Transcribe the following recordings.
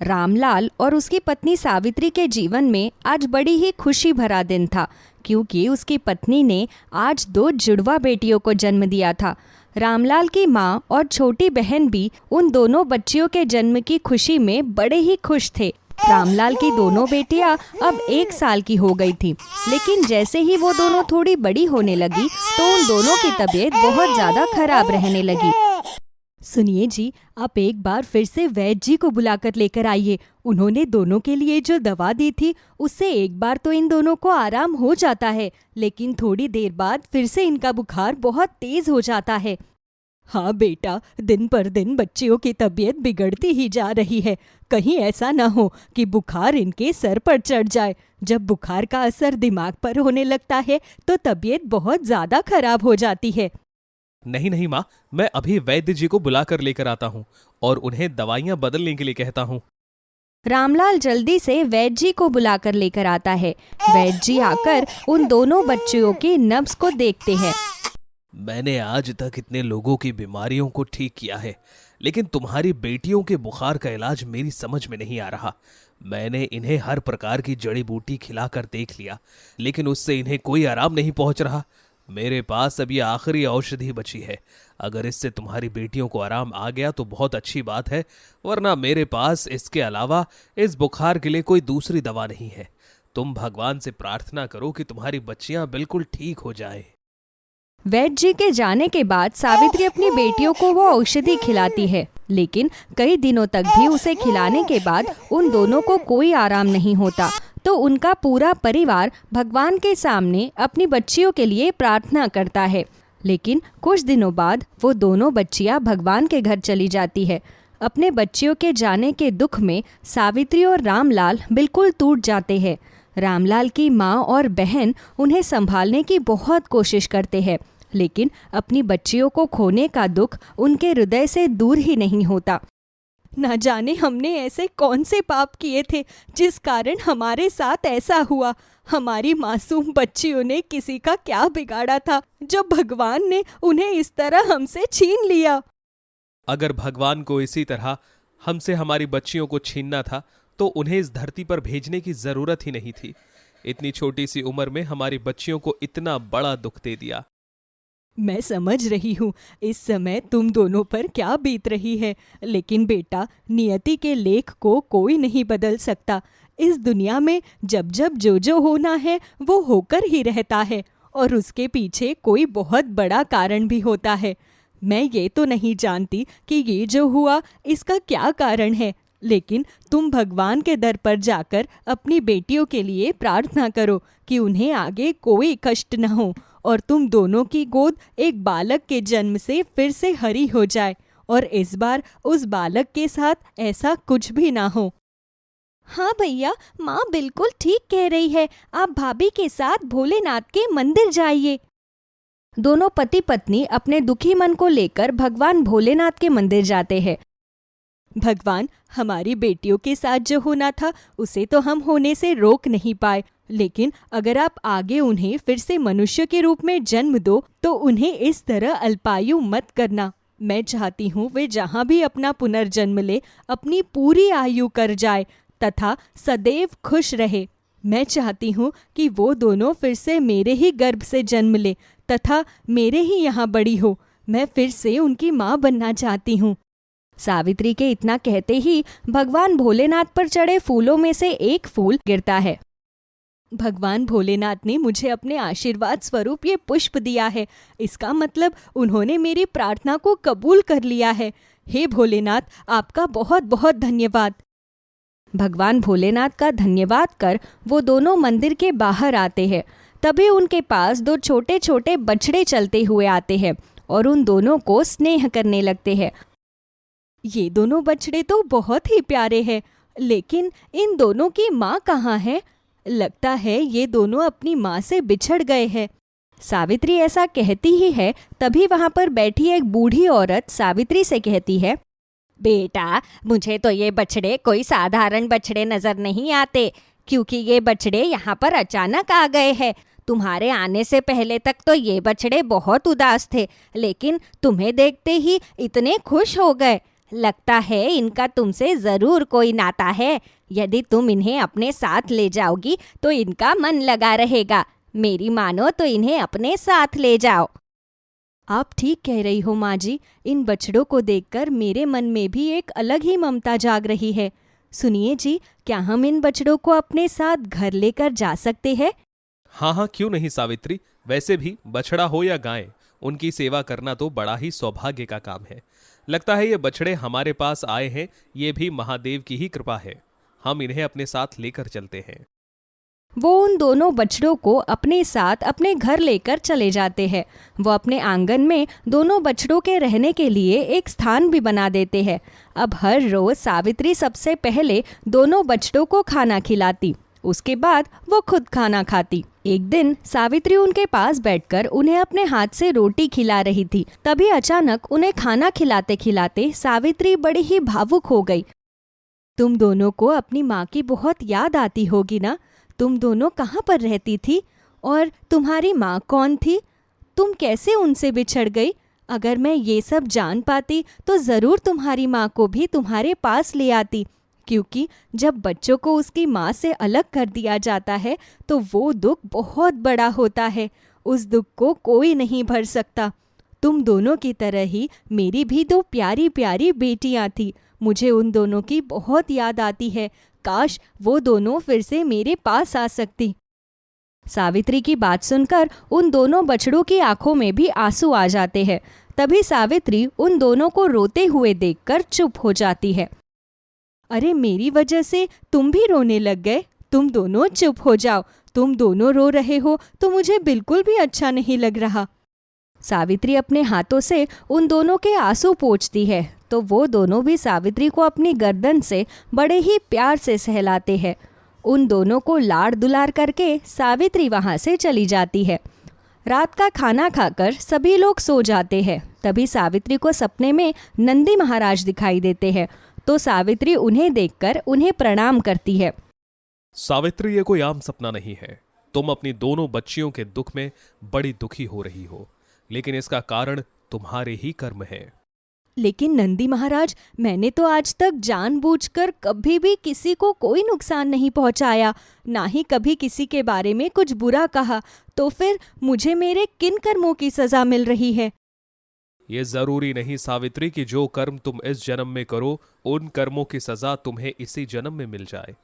रामलाल और उसकी पत्नी सावित्री के जीवन में आज बड़ी ही खुशी भरा दिन था, क्योंकि उसकी पत्नी ने आज 2 जुड़वा बेटियों को जन्म दिया था। रामलाल की माँ और छोटी बहन भी उन दोनों बच्चियों के जन्म की खुशी में बड़े ही खुश थे। रामलाल की दोनों बेटियां अब 1 साल की हो गई थी, लेकिन जैसे ही वो दोनों थोड़ी बड़ी होने लगी तो उन दोनों की तबीयत बहुत ज़्यादा खराब रहने लगी। सुनिए जी, आप एक बार फिर से वैद्य जी को बुलाकर लेकर आइए। उन्होंने दोनों के लिए जो दवा दी थी उससे एक बार तो इन दोनों को आराम हो जाता है, लेकिन थोड़ी देर बाद फिर से इनका बुखार बहुत तेज हो जाता है। हाँ बेटा, दिन पर दिन बच्चियों की तबीयत बिगड़ती ही जा रही है। कहीं ऐसा न हो कि बुखार इनके सर पर चढ़ जाए। जब बुखार का असर दिमाग पर होने लगता है तो तबीयत बहुत ज्यादा खराब हो जाती है। नहीं नहीं माँ, मैं अभी वैद्य जी को बुलाकर लेकर आता हूँ और उन्हें दवाइयाँ बदलने के लिए कहता हूँ। रामलाल जल्दी से वैद्य जी को बुलाकर लेकर आता है। वैद्य जी आकर उन दोनों बच्चियों की नब्ज को देखते हैं। मैंने आज तक इतने लोगों की बीमारियों को ठीक किया है, लेकिन तुम्हारी बेटियों के बुखार का इलाज मेरी समझ में नहीं आ रहा। मैंने इन्हें हर प्रकार की जड़ी बूटी खिलाकर देख लिया, लेकिन उससे इन्हें कोई आराम नहीं पहुंच रहा। मेरे पास अब ये आखिरी औषधि बची है। अगर इससे तुम्हारी बेटियों को आराम आ गया तो बहुत अच्छी बात है, वरना मेरे पास इसके अलावा इस बुखार के लिए कोई दूसरी दवा नहीं है। तुम भगवान से प्रार्थना करो कि तुम्हारी बच्चियां बिल्कुल ठीक हो जाएं। वैद्य जी के जाने के बाद सावित्री अपनी बेटियों को वो औषधि खिलाती है, लेकिन कई दिनों तक भी उसे खिलाने के बाद उन दोनों को कोई आराम नहीं होता। तो उनका पूरा परिवार भगवान के सामने अपनी बच्चियों के लिए प्रार्थना करता है। लेकिन कुछ दिनों बाद वो दोनों बच्चियां भगवान के घर चली जाती है। अपने बच्चियों के जाने के दुख में सावित्री और रामलाल बिल्कुल टूट जाते हैं। रामलाल की माँ और बहन उन्हें संभालने की बहुत कोशिश करते हैं, लेकिन अपनी बच्चियों को खोने का दुख उनके हृदय से दूर ही नहीं होता। न जाने हमने ऐसे कौन से पाप किए थे जिस कारण हमारे साथ ऐसा हुआ। हमारी मासूम बच्चियों ने किसी का क्या बिगाड़ा था जो भगवान ने उन्हें इस तरह हमसे छीन लिया। अगर भगवान को इसी तरह हमसे हमारी बच्चियों को छीनना था तो उन्हें इस धरती पर भेजने की जरूरत ही नहीं थी। इतनी छोटी सी उम्र में हमारी बच्चियों को इतना बड़ा दुख दे दिया। मैं समझ रही हूँ इस समय तुम दोनों पर क्या बीत रही है, लेकिन बेटा, नियति के लेख को कोई नहीं बदल सकता। इस दुनिया में जब जब जो होना है वो होकर ही रहता है, और उसके पीछे कोई बहुत बड़ा कारण भी होता है। मैं ये तो नहीं जानती कि ये जो हुआ इसका क्या कारण है, लेकिन तुम भगवान के दर पर जाकर अपनी बेटियों के लिए प्रार्थना करो कि उन्हें आगे कोई कष्ट न हो और तुम दोनों की गोद एक बालक के जन्म से फिर से हरी हो जाए, और इस बार उस बालक के साथ ऐसा कुछ भी ना हो। हाँ भैया, माँ बिल्कुल ठीक कह रही है। आप भाभी के साथ भोलेनाथ के मंदिर जाइए। दोनों पति पत्नी अपने दुखी मन को लेकर भगवान भोलेनाथ के मंदिर जाते हैं। भगवान, हमारी बेटियों के साथ जो होना था उसे तो हम होने से रोक नहीं पाए, लेकिन अगर आप आगे उन्हें फिर से मनुष्य के रूप में जन्म दो तो उन्हें इस तरह अल्पायु मत करना। मैं चाहती हूँ वे जहाँ भी अपना पुनर्जन्म ले अपनी पूरी आयु कर जाए तथा सदैव खुश रहे। मैं चाहती हूँ कि वो दोनों फिर से मेरे ही गर्भ से जन्म ले तथा मेरे ही यहाँ बड़ी हो। मैं फिर से उनकी माँ बनना चाहती हूँ। सावित्री के इतना कहते ही भगवान भोलेनाथ पर चढ़े फूलों में से एक फूल गिरता है। भगवान भोलेनाथ ने मुझे अपने आशीर्वाद स्वरूप ये पुष्प दिया है। इसका मतलब उन्होंने मेरी प्रार्थना को कबूल कर लिया है। हे भोलेनाथ, आपका बहुत बहुत धन्यवाद। भगवान भोलेनाथ का धन्यवाद कर वो दोनों मंदिर के बाहर आते हैं। तभी उनके पास 2 छोटे छोटे बछड़े चलते हुए आते हैं और उन दोनों को स्नेह करने लगते हैं। ये दोनों बछड़े तो बहुत ही प्यारे हैं, लेकिन इन दोनों की माँ कहाँ है? लगता है ये दोनों अपनी माँ से बिछड़ गए हैं। सावित्री ऐसा कहती ही है, तभी वहाँ पर बैठी एक बूढ़ी औरत सावित्री से कहती है, बेटा, मुझे तो ये बछड़े कोई साधारण बछड़े नजर नहीं आते, क्योंकि ये बछड़े यहाँ पर अचानक आ गए हैं। तुम्हारे आने से पहले तक तो ये बछड़े बहुत उदास थे, लेकिन तुम्हें देखते ही इतने खुश हो गए। लगता है इनका तुमसे जरूर कोई नाता है। यदि तुम इन्हें अपने साथ ले जाओगी तो इनका मन लगा रहेगा। मेरी मानो तो इन्हें अपने साथ ले जाओ। आप ठीक कह रही हो माँ जी। इन बछड़ों को देखकर मेरे मन में भी एक अलग ही ममता जाग रही है। सुनिए जी, क्या हम इन बछड़ों को अपने साथ घर लेकर जा सकते हैं? हाँ हाँ, क्यों नहीं सावित्री। वैसे भी बछड़ा हो या गाय, उनकी सेवा करना तो बड़ा ही सौभाग्य का काम है। लगता है ये बछड़े हमारे पास आए हैं, ये भी महादेव की ही कृपा है। हम इन्हें अपने साथ लेकर चलते हैं। वो उन दोनों बछड़ों को अपने साथ अपने घर लेकर चले जाते हैं। वो अपने आंगन में दोनों बछड़ों के रहने के लिए एक स्थान भी बना देते हैं। अब हर रोज सावित्री सबसे पहले दोनों बछड़ों को खाना खिलाती, उसके बाद वो खुद खाना खाती। एक दिन सावित्री उनके पास बैठकर उन्हें अपने हाथ से रोटी खिला रही थी। तभी अचानक उन्हें खाना खिलाते खिलाते सावित्री बड़ी ही भावुक हो गई। तुम दोनों को अपनी माँ की बहुत याद आती होगी ना? तुम दोनों कहाँ पर रहती थी और तुम्हारी माँ कौन थी? तुम कैसे उनसे बिछड़ गई? अगर मैं ये सब जान पाती तो ज़रूर तुम्हारी माँ को भी तुम्हारे पास ले आती, क्योंकि जब बच्चों को उसकी माँ से अलग कर दिया जाता है तो वो दुख बहुत बड़ा होता है। उस दुख को कोई नहीं भर सकता। तुम दोनों की तरह ही मेरी भी दो प्यारी प्यारी बेटियाँ थी। मुझे उन दोनों की बहुत याद आती है। काश वो दोनों फिर से मेरे पास आ सकती। सावित्री की बात सुनकर उन दोनों बछड़ों की आंखों में भी आंसू आ जाते हैं। तभी सावित्री उन दोनों को रोते हुए देखकर चुप हो जाती है। अरे मेरी वजह से तुम भी रोने लग गए? तुम दोनों चुप हो जाओ। तुम दोनों रो रहे हो तो मुझे बिल्कुल भी अच्छा नहीं लग रहा। सावित्री अपने हाथों से उन दोनों के आंसू पोंछती है तो वो दोनों भी सावित्री को अपनी गर्दन से बड़े ही प्यार से सहलाते हैं। उन दोनों को लाड़ दुलार करके सावित्री वहाँ से चली जाती है। रात का खाना खाकर सभी लोग सो जाते हैं। तभी सावित्री को सपने में नंदी महाराज दिखाई देते हैं तो सावित्री उन्हें देखकर उन्हें प्रणाम करती है। सावित्री, ये कोई आम सपना नहीं है। तुम अपनी दोनों बच्चियों के दुख में बड़ी दुखी हो रही हो, लेकिन इसका कारण तुम्हारे ही कर्म है। लेकिन नंदी महाराज, मैंने तो आज तक जानबूझकर कभी भी किसी को कोई नुकसान नहीं पहुंचाया, ना ही कभी किसी के बारे में कुछ बुरा कहा। तो फिर मुझे मेरे किन कर्मों की सजा मिल रही है? ये जरूरी नहीं सावित्री कि जो कर्म तुम इस जन्म में करो उन कर्मों की सजा तुम्हें इसी जन्म में मिल जाए।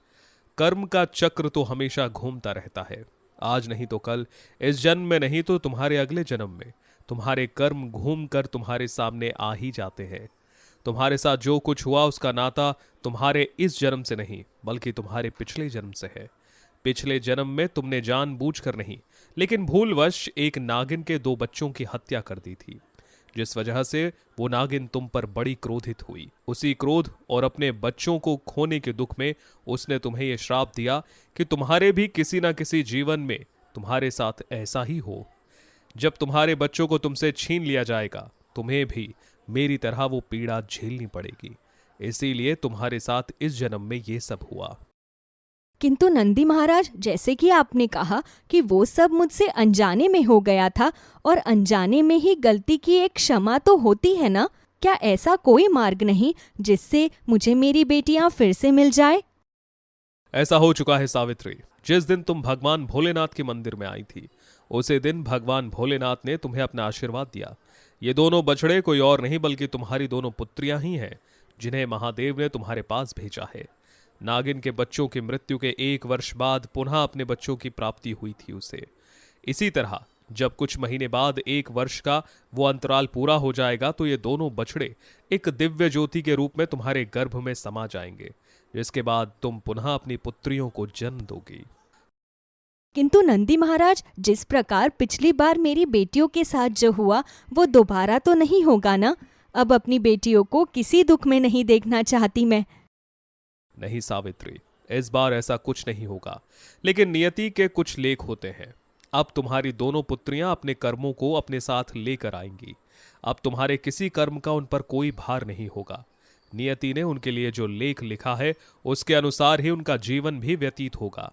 कर्म का चक्र तो हमेशा घूमता रहता है। आज नहीं तो कल, इस जन्म में नहीं तो तुम्हारे अगले जन्म में तुम्हारे कर्म घूम कर तुम्हारे सामने आ ही जाते हैं। तुम्हारे साथ जो कुछ हुआ उसका नाता तुम्हारे इस जन्म से नहीं बल्कि तुम्हारे पिछले जन्म से है। पिछले जन्म में तुमने जानबूझकर नहीं लेकिन भूलवश एक नागिन के 2 बच्चों की हत्या कर दी थी, जिस वजह से वो नागिन तुम पर बड़ी क्रोधित हुई। उसी क्रोध और अपने बच्चों को खोने के दुख में उसने तुम्हें यह श्राप दिया कि तुम्हारे भी किसी न किसी जीवन में तुम्हारे साथ ऐसा ही हो। जब तुम्हारे बच्चों को तुमसे छीन लिया जाएगा तुम्हें भी मेरी तरह वो पीड़ा झेलनी पड़ेगी। इसीलिए तुम्हारे साथ इस जन्म में ये सब हुआ। किंतु नंदी महाराज, जैसे कि आपने कहा कि वो सब मुझसे अनजाने में हो गया था और अनजाने में ही गलती की एक क्षमा तो होती है ना? क्या ऐसा कोई मार्ग नहीं जिससे मुझे मेरी बेटियां फिर से मिल जाए? ऐसा हो चुका है सावित्री। जिस दिन तुम भगवान भोलेनाथ के मंदिर में आई थी उसी दिन भगवान भोलेनाथ ने तुम्हें अपना आशीर्वाद दिया। ये दोनों बछड़े कोई और नहीं बल्कि तुम्हारी दोनों पुत्रियां ही हैं जिन्हें महादेव ने तुम्हारे पास भेजा है। नागिन के बच्चों की मृत्यु के 1 वर्ष बाद पुनः अपने बच्चों की प्राप्ति हुई थी उसे। इसी तरह जब कुछ महीने बाद 1 वर्ष का वो अंतराल पूरा हो जाएगा तो ये दोनों बछड़े एक दिव्य ज्योति के रूप में तुम्हारे गर्भ में समा जाएंगे, जिसके बाद तुम पुनः अपनी पुत्रियों को जन्म दोगी। किंतु नंदी महाराज, जिस प्रकार पिछली बार मेरी बेटियों के साथ जो हुआ वो दोबारा तो नहीं होगा ना? अब अपनी बेटियों को किसी दुख में नहीं देखना चाहती मैं। नहीं सावित्री, इस बार ऐसा कुछ नहीं होगा, लेकिन नियति के कुछ लेख होते हैं। अब तुम्हारी दोनों पुत्रियां अपने कर्मों को अपने साथ लेकर आएंगी। अब तुम्हारे किसी कर्म का उन पर कोई भार नहीं होगा। नियति ने उनके लिए जो लेख लिखा है उसके अनुसार ही उनका जीवन भी व्यतीत होगा।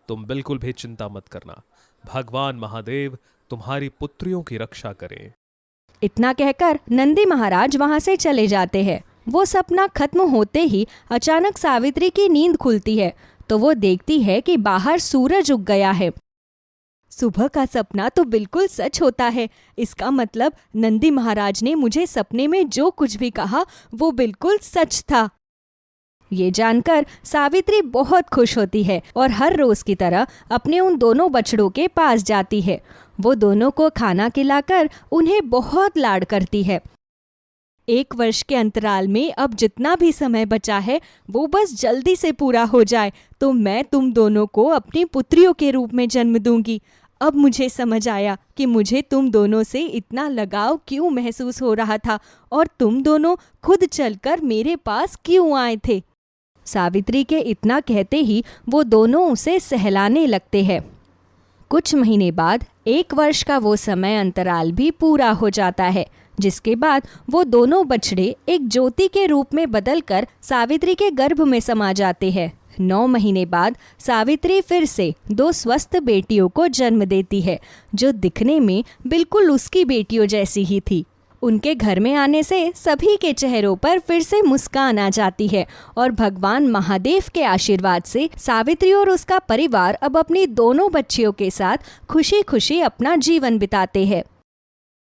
तुम बिल्कुल भी चिंता मत करना। भगवान महादेव तुम्हारी पुत्रियों की रक्षा करें। इतना कहकर नंदी महाराज वहां से चले जाते हैं। वो सपना खत्म होते ही अचानक सावित्री की नींद खुलती है तो वो देखती है कि बाहर सूरज उग गया है। सुबह का सपना तो बिल्कुल सच होता है। इसका मतलब नंदी महाराज ने मुझे सपने में जो कुछ भी कहा वो बिल्कुल सच था। ये जानकर सावित्री बहुत खुश होती है और हर रोज की तरह अपने उन दोनों बछड़ों के पास जाती है। वो दोनों को खाना खिलाकर उन्हें बहुत लाड करती है। 1 वर्ष के अंतराल में अब जितना भी समय बचा है वो बस जल्दी से पूरा हो जाए तो मैं तुम दोनों को अपनी पुत्रियों के रूप में जन्म दूंगी। अब मुझे समझ आया कि मुझे तुम दोनों से इतना लगाव क्यों महसूस हो रहा था और तुम दोनों खुद चलकर मेरे पास क्यों आए थे। सावित्री के इतना कहते ही वो दोनों उसे सहलाने लगते हैं। कुछ महीने बाद 1 वर्ष का वो समय अंतराल भी पूरा हो जाता है, जिसके बाद वो दोनों बछड़े एक ज्योति के रूप में बदलकर सावित्री के गर्भ में समा जाते हैं। 9 महीने बाद सावित्री फिर से 2 स्वस्थ बेटियों को जन्म देती है, जो दिखने में बिल्कुल उसकी बेटियों जैसी ही थी। उनके घर में आने से सभी के चेहरों पर फिर से मुस्कान आ जाती है और भगवान महादेव के आशीर्वाद से सावित्री और उसका परिवार अब अपनी दोनों बच्चियों के साथ खुशी खुशी अपना जीवन बिताते हैं।